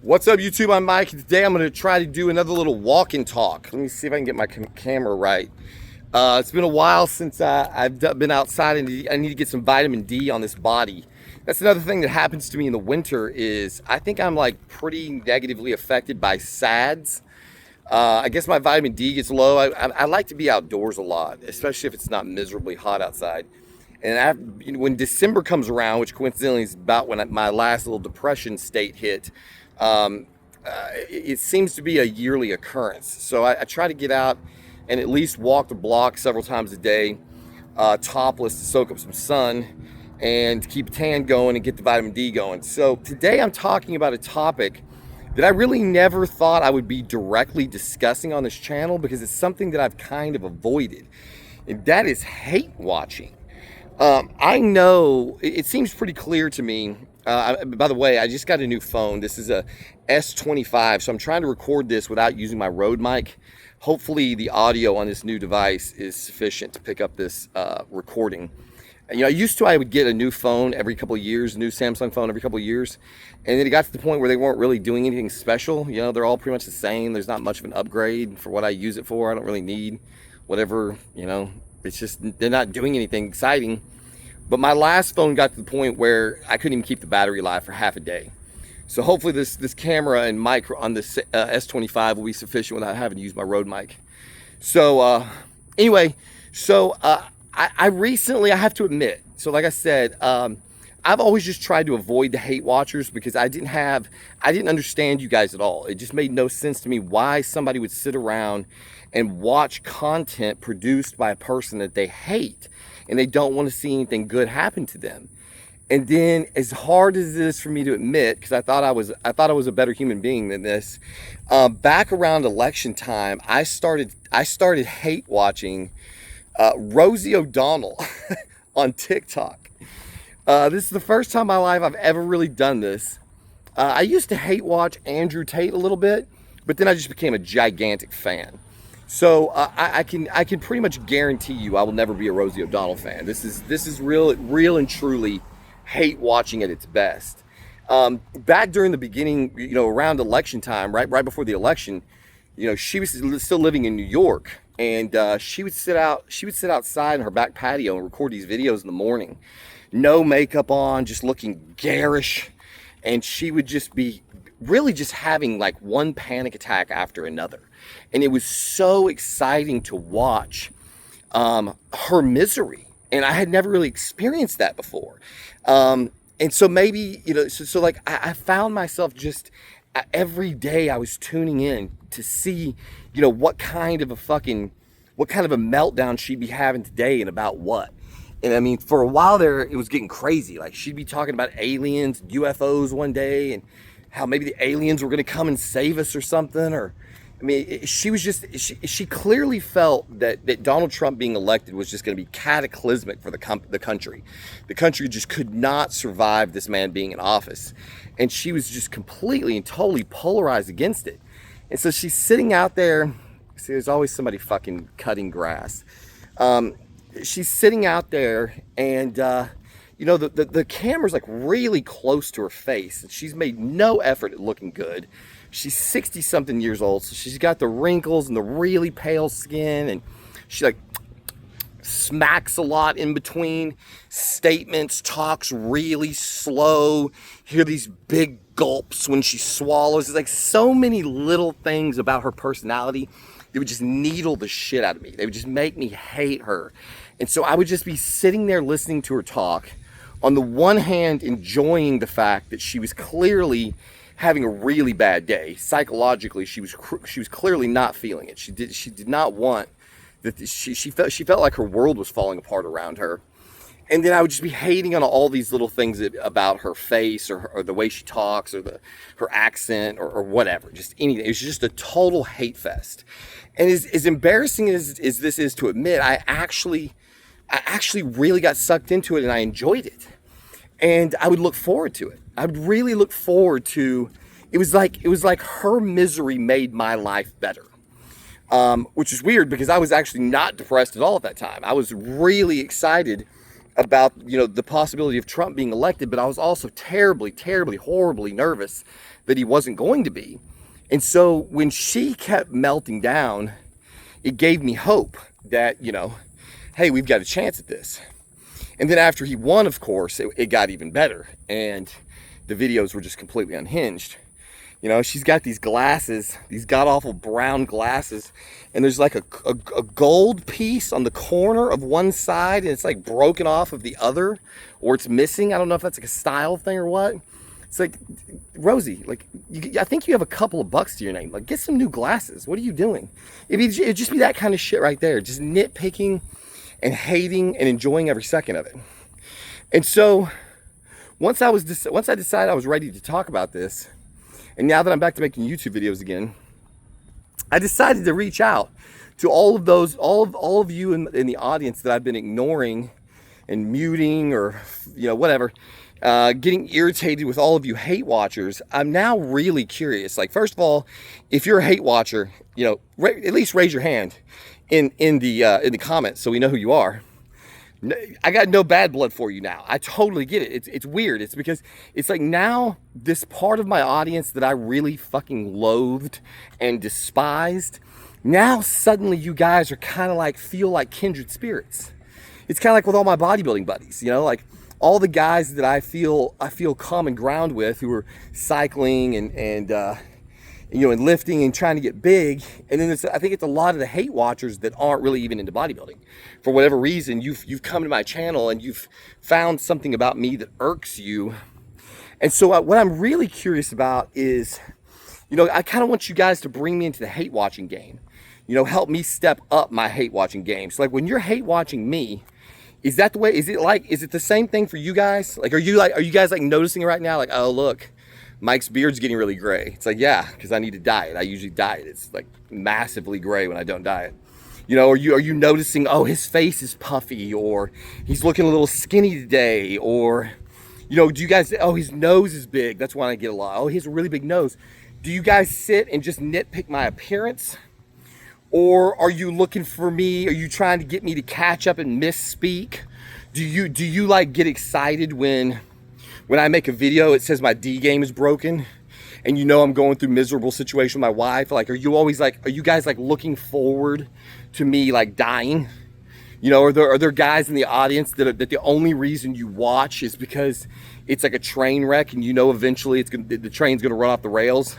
What's up, YouTube? I'm Mike. Today I'm going to try to do another little walk and talk. Let me see if I can get my camera right. It's been a while since I've been outside, and I need to get some vitamin D on this body. That's another thing that happens to me in the winter is I think I'm like pretty negatively affected by SADS. I guess my vitamin D gets low. I like to be outdoors a lot, especially if it's not miserably hot outside. And when December comes around, which coincidentally is about when my last little depression state hit, it seems to be a yearly occurrence. So I try to get out and at least walk the block several times a day, topless, to soak up some sun and keep tan going and get the vitamin D going. So today I'm talking about a topic that I really never thought I would be directly discussing on this channel, because it's something that I've kind of avoided, and that is hate watching. I know it seems pretty clear to me. By the way, I just got a new phone. This is a S25, so I'm trying to record this without using my Rode mic. Hopefully the audio on this new device is sufficient to pick up this recording. You know, I would get a new phone every couple of years, new Samsung phone every couple of years, and then it got to the point where they weren't really doing anything special. You know, they're all pretty much the same. There's not much of an upgrade for what I use it for. I don't really need whatever, you know. It's just they're not doing anything exciting. But my last phone got to the point where I couldn't even keep the battery alive for half a day. So hopefully this camera and mic on this S25 will be sufficient without having to use my Rode mic. So anyway, I recently, I have to admit, so like I said, I've always just tried to avoid the hate watchers, because I didn't understand you guys at all. It just made no sense to me why somebody would sit around and watch content produced by a person that they hate and they don't want to see anything good happen to them. And then, as hard as it is for me to admit, because I thought I was a better human being than this, back around election time, I started hate watching Rosie O'Donnell on TikTok. This is the first time in my life I've ever really done this. I used to hate watch Andrew Tate a little bit, but then I just became a gigantic fan. So I can pretty much guarantee you I will never be a Rosie O'Donnell fan. This is real and truly hate watching at its best. Back during the beginning, you know, around election time, right before the election, you know, she was still living in New York, and she would sit outside in her back patio and record these videos in the morning, no makeup on, just looking garish, and she would just be really just having like one panic attack after another. And it was so exciting to watch her misery, and I had never really experienced that before. And so maybe, you know, so like I found myself just every day I was tuning in to see, you know, what kind of a meltdown she'd be having today and about what. And I mean, for a while there, it was getting crazy. Like, she'd be talking about aliens, UFOs one day, and how maybe the aliens were going to come and save us or something. Or, I mean, she clearly felt that Donald Trump being elected was just going to be cataclysmic for the country. The country just could not survive this man being in office. And she was just completely and totally polarized against it. And so she's sitting out there. See, there's always somebody fucking cutting grass. She's sitting out there, and you know, the camera's like really close to her face, and she's made no effort at looking good. She's 60 something years old, so she's got the wrinkles and the really pale skin, and she like smacks a lot in between statements, talks really slow, hear these big gulps when she swallows. It's like so many little things about her personality that would just needle the shit out of me. They would just make me hate her. And so I would just be sitting there listening to her talk, on the one hand enjoying the fact that she was clearly having a really bad day. Psychologically, she was clearly not feeling it. She did not want that. She felt like her world was falling apart around her. And then I would just be hating on all these little things about her face, or the way she talks, or her accent, or whatever. Just anything. It was just a total hate fest. And as embarrassing as this is to admit, I actually really got sucked into it, and I enjoyed it. And I would look forward to it. I would really look forward to. It was like her misery made my life better. Which is weird, because I was actually not depressed at all at that time. I was really excited about, you know, the possibility of Trump being elected, but I was also terribly, terribly, horribly nervous that he wasn't going to be. And so when she kept melting down, it gave me hope that, you know, hey, we've got a chance at this. And then after he won, of course, it got even better. And the videos were just completely unhinged. You know, she's got these glasses, these god-awful brown glasses, and there's like a gold piece on the corner of one side, and it's like broken off of the other, or it's missing. I don't know if that's like a style thing or what. It's like, Rosie, like, I think you have a couple of bucks to your name. Like, get some new glasses. What are you doing? It'd just be that kind of shit right there. Just nitpicking and hating and enjoying every second of it. And so, once I decided I was ready to talk about this, and now that I'm back to making YouTube videos again, I decided to reach out to all of you in the audience that I've been ignoring and muting, or, you know, whatever, getting irritated with all of you hate watchers. I'm now really curious. Like, first of all, if you're a hate watcher, you know, at least raise your hand in the comments so we know who you are. I got no bad blood for you now. I totally get it. It's weird. It's because it's like now this part of my audience that I really fucking loathed and despised, now suddenly you guys are kind of like, feel like kindred spirits. It's kind of like with all my bodybuilding buddies, you know, like all the guys that I feel common ground with, who are cycling and you know, and lifting and trying to get big. And then I think it's a lot of the hate watchers that aren't really even into bodybuilding. For whatever reason, you've come to my channel and you've found something about me that irks you. And so what I'm really curious about is, you know, I kind of want you guys to bring me into the hate watching game. You know, help me step up my hate watching game. So like when you're hate watching me, is that the way? Is it the same thing for you guys? Like, are you guys like noticing it right now? Like, oh, look, Mike's beard's getting really gray. It's like, yeah, because I need to diet. I usually diet. It's like massively gray when I don't diet. You know, are you noticing, oh, his face is puffy, or he's looking a little skinny today, or, you know, do you guys, oh, his nose is big. That's why I get a lot. Oh, he has a really big nose. Do you guys sit and just nitpick my appearance? Or are you looking for me? Are you trying to get me to catch up and misspeak? Do you like get excited when I make a video, it says my D game is broken, and you know I'm going through miserable situation with my wife? Like, are you guys like looking forward to me like dying? You know, are there guys in the audience that the only reason you watch is because it's like a train wreck, and you know eventually the train's gonna run off the rails,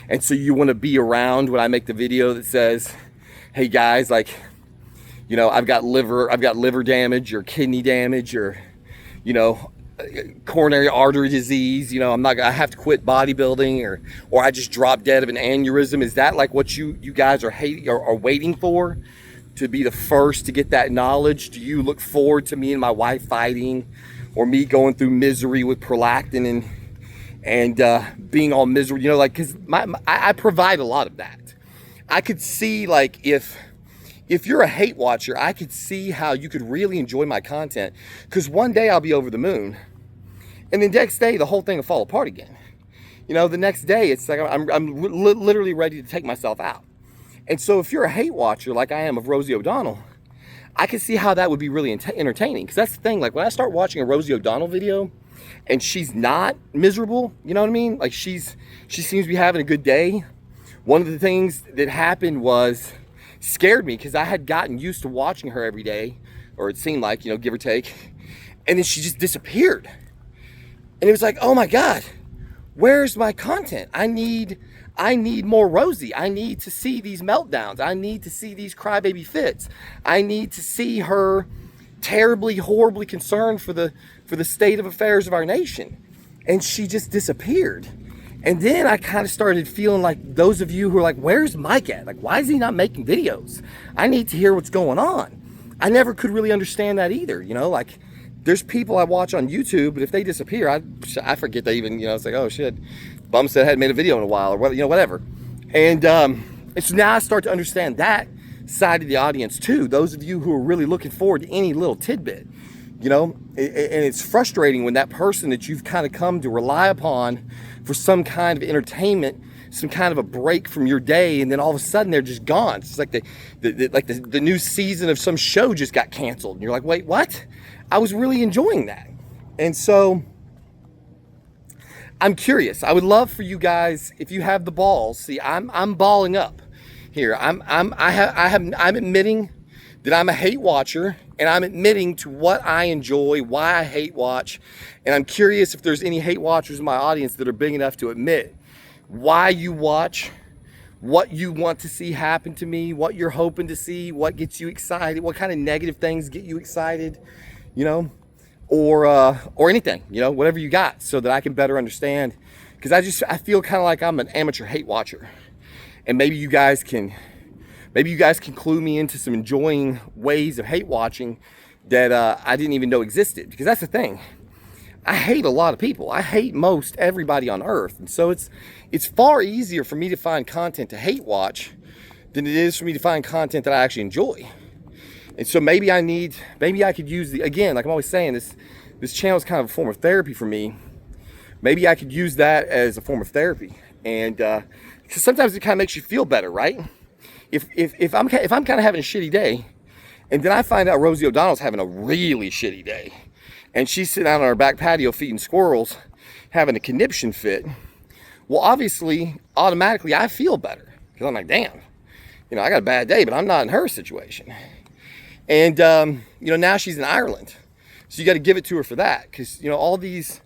and so you want to be around when I make the video that says, hey guys, like, you know, I've got liver damage or kidney damage, or, you know, coronary artery disease, you know, I have to quit bodybuilding, or I just dropped dead of an aneurysm. Is that like what you guys are waiting for, to be the first to get that knowledge? Do you look forward to me and my wife fighting, or me going through misery with prolactin and being all miserable? You know, like, because I provide a lot of that. I could see, like, if you're a hate watcher, I could see how you could really enjoy my content, because one day I'll be over the moon, and the next day the whole thing will fall apart again. You know, the next day it's like I'm literally ready to take myself out. And so if you're a hate watcher like I am of Rosie O'Donnell, I can see how that would be really entertaining. Because that's the thing, like when I start watching a Rosie O'Donnell video and she's not miserable, you know what I mean? Like she seems to be having a good day. One of the things that happened scared me, because I had gotten used to watching her every day, or it seemed like, you know, give or take. And then she just disappeared. And it was like, oh my God, where's my content? I need more Rosie. I need to see these meltdowns. I need to see these crybaby fits. I need to see her terribly, horribly concerned for the state of affairs of our nation. And she just disappeared. And then I kind of started feeling like those of you who are like, where's Mike at? Like, why is he not making videos? I need to hear what's going on. I never could really understand that either. You know, like, there's people I watch on YouTube, but if they disappear, I forget they even, you know, it's like, oh shit, Bum said I hadn't made a video in a while, or, you know, whatever. And so now I start to understand that side of the audience too. Those of you who are really looking forward to any little tidbit, you know, and it's frustrating when that person that you've kind of come to rely upon for some kind of entertainment, some kind of a break from your day, and then all of a sudden they're just gone. It's like the new season of some show just got canceled, and you're like, wait, what? I was really enjoying that. And so I'm curious. I would love for you guys, if you have the balls. See, I'm balling up here. I'm admitting that I'm a hate watcher, and I'm admitting to what I enjoy, why I hate watch, and I'm curious if there's any hate watchers in my audience that are big enough to admit why you watch, what you want to see happen to me, what you're hoping to see, what gets you excited, what kind of negative things get you excited, you know, or anything, you know, whatever you got, so that I can better understand. Because I feel kind of like I'm an amateur hate watcher, and maybe you guys can clue me into some enjoying ways of hate watching that I didn't even know existed. Because that's the thing, I hate a lot of people. I hate most everybody on earth, and so it's far easier for me to find content to hate watch than it is for me to find content that I actually enjoy. And so maybe I could use again, like I'm always saying, this channel is kind of a form of therapy for me. Maybe I could use that as a form of therapy, and because sometimes it kind of makes you feel better, right? If I'm kind of having a shitty day, and then I find out Rosie O'Donnell's having a really shitty day, and she's sitting out on our back patio feeding squirrels, having a conniption fit, well, obviously, automatically, I feel better, because I'm like, damn, you know, I got a bad day, but I'm not in her situation. And, you know, now she's in Ireland. So you got to give it to her for that. Because, you know, all these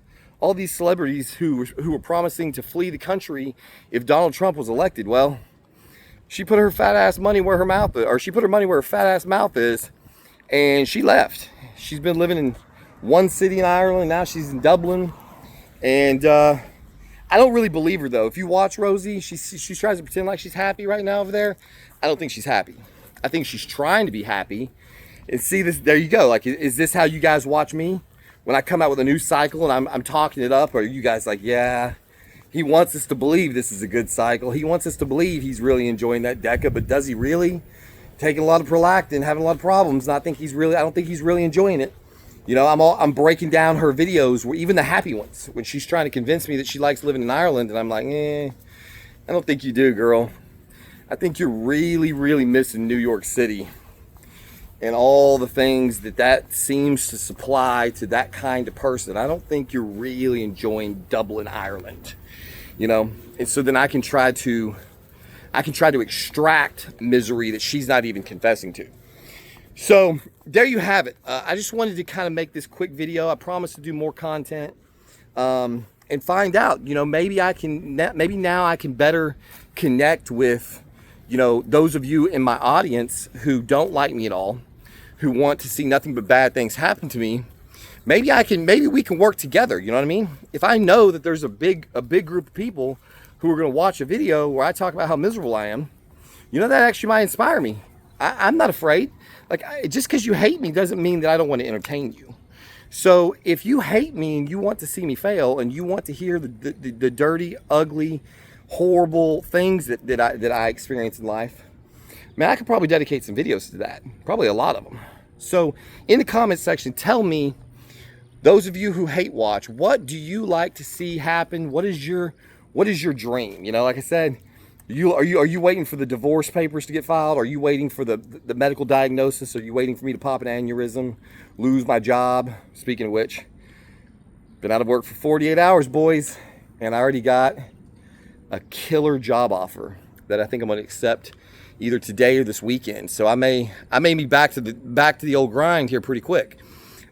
celebrities who were promising to flee the country if Donald Trump was elected, well, she put her fat ass money where her mouth is, or she put her money where her fat ass mouth is, and she left. She's been living in one city in Ireland. Now she's in Dublin. And I don't really believe her, though. If you watch Rosie, she tries to pretend like she's happy right now over there. I don't think she's happy. I think she's trying to be happy. And see this, there you go. Like, is this how you guys watch me? When I come out with a new cycle and I'm talking it up, or are you guys like, yeah, he wants us to believe this is a good cycle. He wants us to believe he's really enjoying that DECA, but does he really? Taking a lot of prolactin, having a lot of problems, and I don't think he's really enjoying it. You know, I'm breaking down her videos, where even the happy ones, when she's trying to convince me that she likes living in Ireland, and I'm like, I don't think you do, girl. I think you're really, really missing New York City and all the things that seems to supply to that kind of person. I don't think you're really enjoying Dublin, Ireland, you know? And so then I can try to extract misery that she's not even confessing to. So there you have it. I just wanted to kind of make this quick video. I promise to do more content, and find out, you know, maybe now I can better connect with, you know, those of you in my audience who don't like me at all, who want to see nothing but bad things happen to me. Maybe we can work together. You know what I mean? If I know that there's a big group of people who are going to watch a video where I talk about how miserable I am, you know, that actually might inspire me. I'm not afraid. Like, just because you hate me doesn't mean that I don't want to entertain you. So if you hate me and you want to see me fail, and you want to hear the dirty, ugly, horrible things that I experience in life, man, I could probably dedicate some videos to that. Probably a lot of them. So in the comments section, tell me, those of you who hate watch, what do you like to see happen? What is your dream? You know, like I said, are you waiting for the divorce papers to get filed? Are you waiting for the medical diagnosis? Are you waiting for me to pop an aneurysm, lose my job? Speaking of which, been out of work for 48 hours, boys, and I already got a killer job offer that I think I'm going to accept either today or this weekend. So I may be back to the old grind here pretty quick.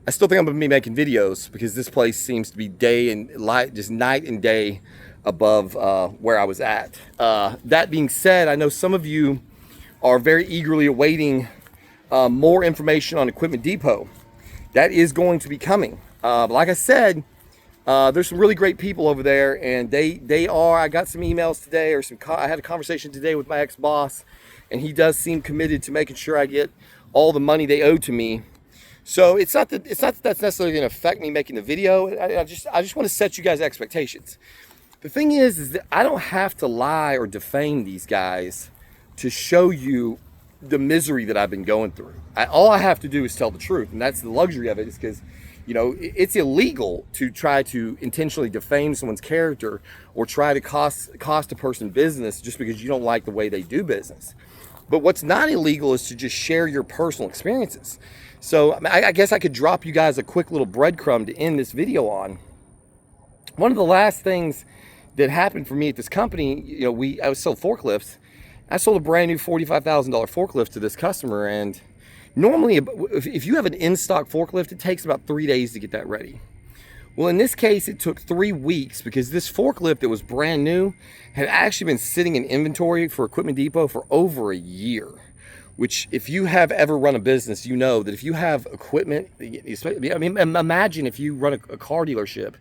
I still think I'm going to be making videos, because this place seems to be day and light, just night and day above where I was at. That being said, I know some of you are very eagerly awaiting more information on Equipment Depot. That is going to be coming. Like I said, there's some really great people over there, and they are. I got some emails today, or I had a conversation today with my ex-boss, and he does seem committed to making sure I get all the money they owe to me. So it's not that that's necessarily going to affect me making the video. I just want to set you guys expectations. The thing is that I don't have to lie or defame these guys to show you the misery that I've been going through. All I have to do is tell the truth, and that's the luxury of it, is because, you know, it's illegal to try to intentionally defame someone's character or try to cost a person business just because you don't like the way they do business. But what's not illegal is to just share your personal experiences. So I guess I could drop you guys a quick little breadcrumb to end this video on. One of the last things that happened for me at this company, you know, I was selling forklifts. I sold a brand new $45,000 forklift to this customer, and normally if you have an in-stock forklift, it takes about 3 days to get that ready. Well, in this case, it took 3 weeks because this forklift that was brand new had actually been sitting in inventory for Equipment Depot for over a year. Which, if you have ever run a business, you know that if you have equipment, I mean, imagine if you run a car dealership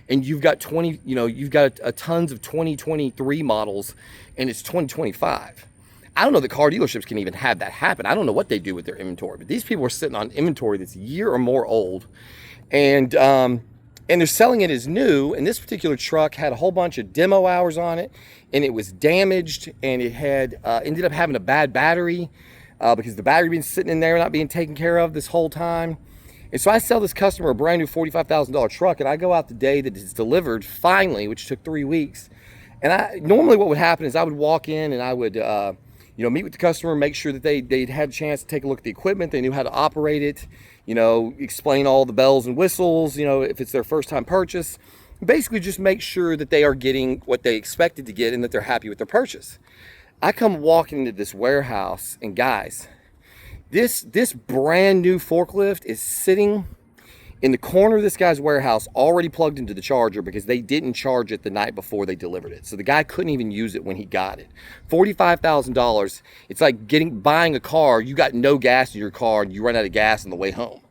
and you've got tons of 2023 models and it's 2025. I don't know that car dealerships can even have that happen. I don't know what they do with their inventory, but these people are sitting on inventory that's a year or more old, and they're selling it as new. And this particular truck had a whole bunch of demo hours on it, and it was damaged, and it had ended up having a bad battery. Because the battery been sitting in there not being taken care of this whole time. And so I sell this customer a brand new $45,000 truck, and I go out the day that it's delivered finally, which took 3 weeks. And normally what would happen is I would walk in and I would meet with the customer, make sure that they'd had a chance to take a look at the equipment, they knew how to operate it, explain all the bells and whistles, if it's their first time purchase. Basically just make sure that they are getting what they expected to get and that they're happy with their purchase. I come walking into this warehouse, and guys, this brand new forklift is sitting in the corner of this guy's warehouse, already plugged into the charger because they didn't charge it the night before they delivered it. So the guy couldn't even use it when he got it. $45,000. It's like buying a car. You got no gas in your car and you run out of gas on the way home.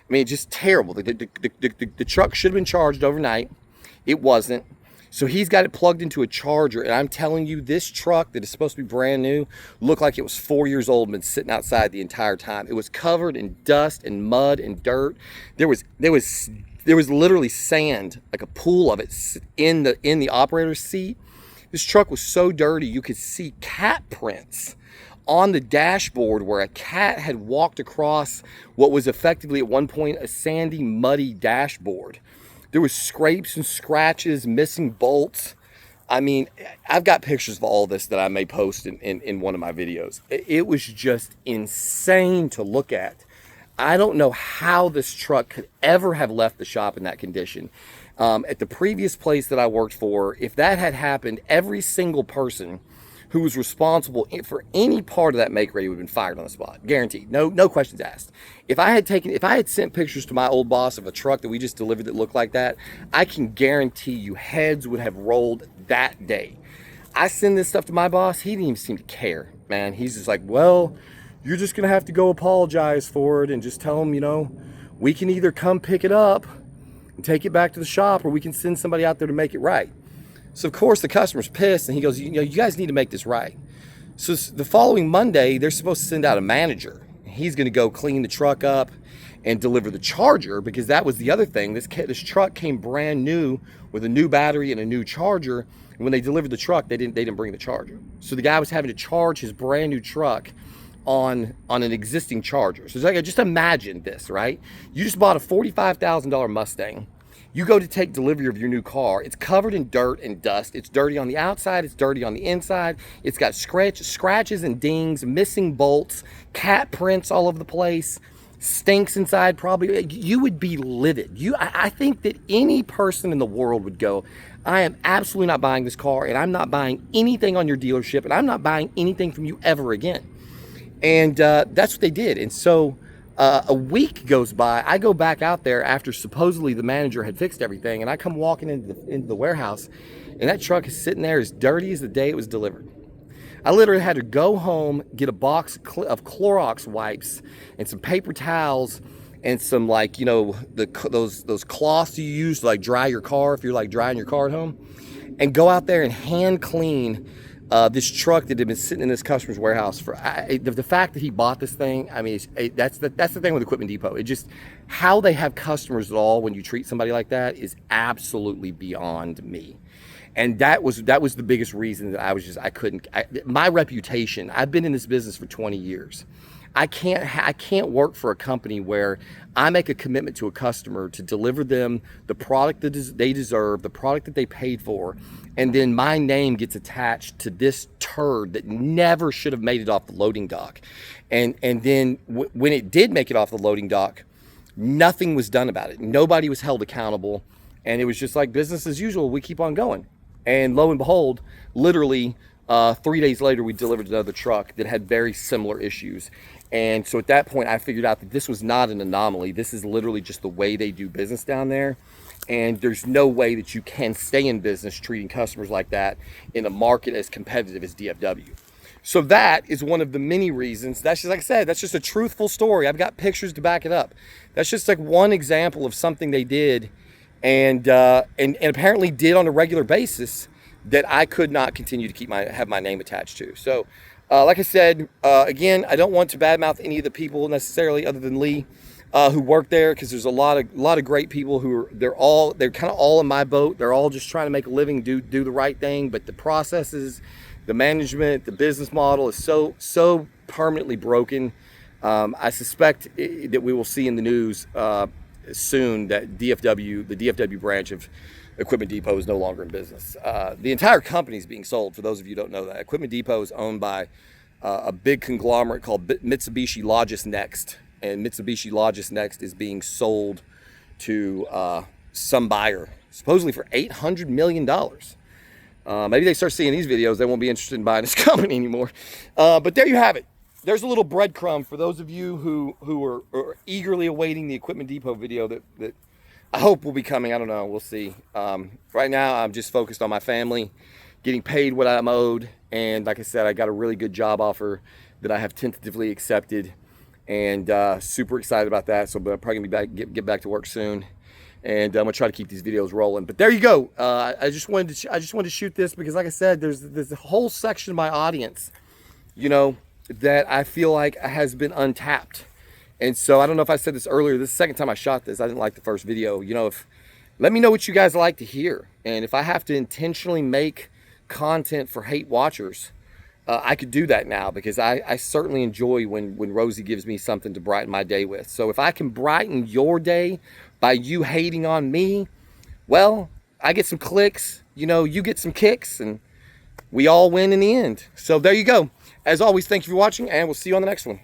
I mean, it's just terrible. The truck should have been charged overnight. It wasn't. So he's got it plugged into a charger, and I'm telling you, this truck that is supposed to be brand new looked like it was 4 years old and been sitting outside the entire time. It was covered in dust and mud and dirt. There was literally sand, like a pool of it in the operator's seat. This truck was so dirty you could see cat prints on the dashboard where a cat had walked across what was effectively at one point a sandy, muddy dashboard. There was scrapes and scratches, missing bolts. I mean, I've got pictures of all this that I may post in one of my videos. It was just insane to look at. I don't know how this truck could ever have left the shop in that condition. At the previous place that I worked for, if that had happened, every single person who was responsible for any part of that make ready would have been fired on the spot. Guaranteed. No questions asked. If I had sent pictures to my old boss of a truck that we just delivered that looked like that, I can guarantee you heads would have rolled that day. I send this stuff to my boss, he didn't even seem to care, man. He's just like, well, you're just gonna have to go apologize for it and just tell him, we can either come pick it up and take it back to the shop, or we can send somebody out there to make it right. So of course the customer's pissed, and he goes, you guys need to make this right. So the following Monday, they're supposed to send out a manager. He's going to go clean the truck up and deliver the charger, because that was the other thing. This truck came brand new with a new battery and a new charger. And when they delivered the truck, they didn't bring the charger. So the guy was having to charge his brand new truck on an existing charger. So it's like, just imagine this, right? You just bought a $45,000 Mustang. You go to take delivery of your new car. It's covered in dirt and dust. It's dirty on the outside. It's dirty on the inside. It's got scratches and dings, missing bolts, cat prints all over the place, stinks inside probably. You would be livid. I think that any person in the world would go, I am absolutely not buying this car, and I'm not buying anything on your dealership, and I'm not buying anything from you ever again. And that's what they did. And so a week goes by. I go back out there after supposedly the manager had fixed everything, and I come walking into the warehouse, and that truck is sitting there as dirty as the day it was delivered. I literally had to go home, get a box of Clorox wipes and some paper towels and some, like, those cloths you use to, like, dry your car if you're, like, drying your car at home, and go out there and hand clean this truck that had been sitting in this customer's warehouse for the fact that he bought this thing. I mean, that's the thing with Equipment Depot. It just, how they have customers at all when you treat somebody like that is absolutely beyond me. And that was the biggest reason that I couldn't. My reputation. I've been in this business for 20 years. I can't work for a company where I make a commitment to a customer to deliver them the product that they deserve, the product that they paid for, and then my name gets attached to this turd that never should have made it off the loading dock. And then when it did make it off the loading dock, nothing was done about it. Nobody was held accountable. And it was just like business as usual. We keep on going. And lo and behold, literally 3 days later, we delivered another truck that had very similar issues. And so at that point, I figured out that this was not an anomaly. This is literally just the way they do business down there. And there's no way that you can stay in business treating customers like that in a market as competitive as DFW. So that is one of the many reasons. That's just, like I said, that's just a truthful story. I've got pictures to back it up. That's just like one example of something they did and apparently did on a regular basis that I could not continue to have my name attached to. So like I said, again, I don't want to badmouth any of the people necessarily other than Lee who work there, because there's a lot of great people who are, they're kind of all in my boat. They're all just trying to make a living, do the right thing, but the processes, the management, the business model is so permanently broken. I suspect that we will see in the news soon that the DFW branch of Equipment Depot is no longer in business. The entire company is being sold, for those of you who don't know that. Equipment Depot is owned by a big conglomerate called Mitsubishi Logis Next. And Mitsubishi Logis Next is being sold to some buyer, supposedly for $800 million. Maybe they start seeing these videos, they won't be interested in buying this company anymore. But there you have it. There's a little breadcrumb for those of you who are eagerly awaiting the Equipment Depot video that I hope will be coming. I don't know. We'll see. Right now, I'm just focused on my family, getting paid what I'm owed. And like I said, I got a really good job offer that I have tentatively accepted. And super excited about that. So I'm probably gonna be get back to work soon, and I'm gonna try to keep these videos rolling. But there you go. I just wanted to shoot this because, like I said, there's a whole section of my audience, you know, that I feel like has been untapped. And so I don't know if I said this earlier. This is the second time I shot this. I didn't like the first video. You know, let me know what you guys like to hear, and if I have to intentionally make content for hate watchers, I could do that now, because I certainly enjoy when Rosie gives me something to brighten my day with. So if I can brighten your day by you hating on me, well, I get some clicks, you know, you get some kicks, and we all win in the end. So there you go. As always, thank you for watching, and we'll see you on the next one.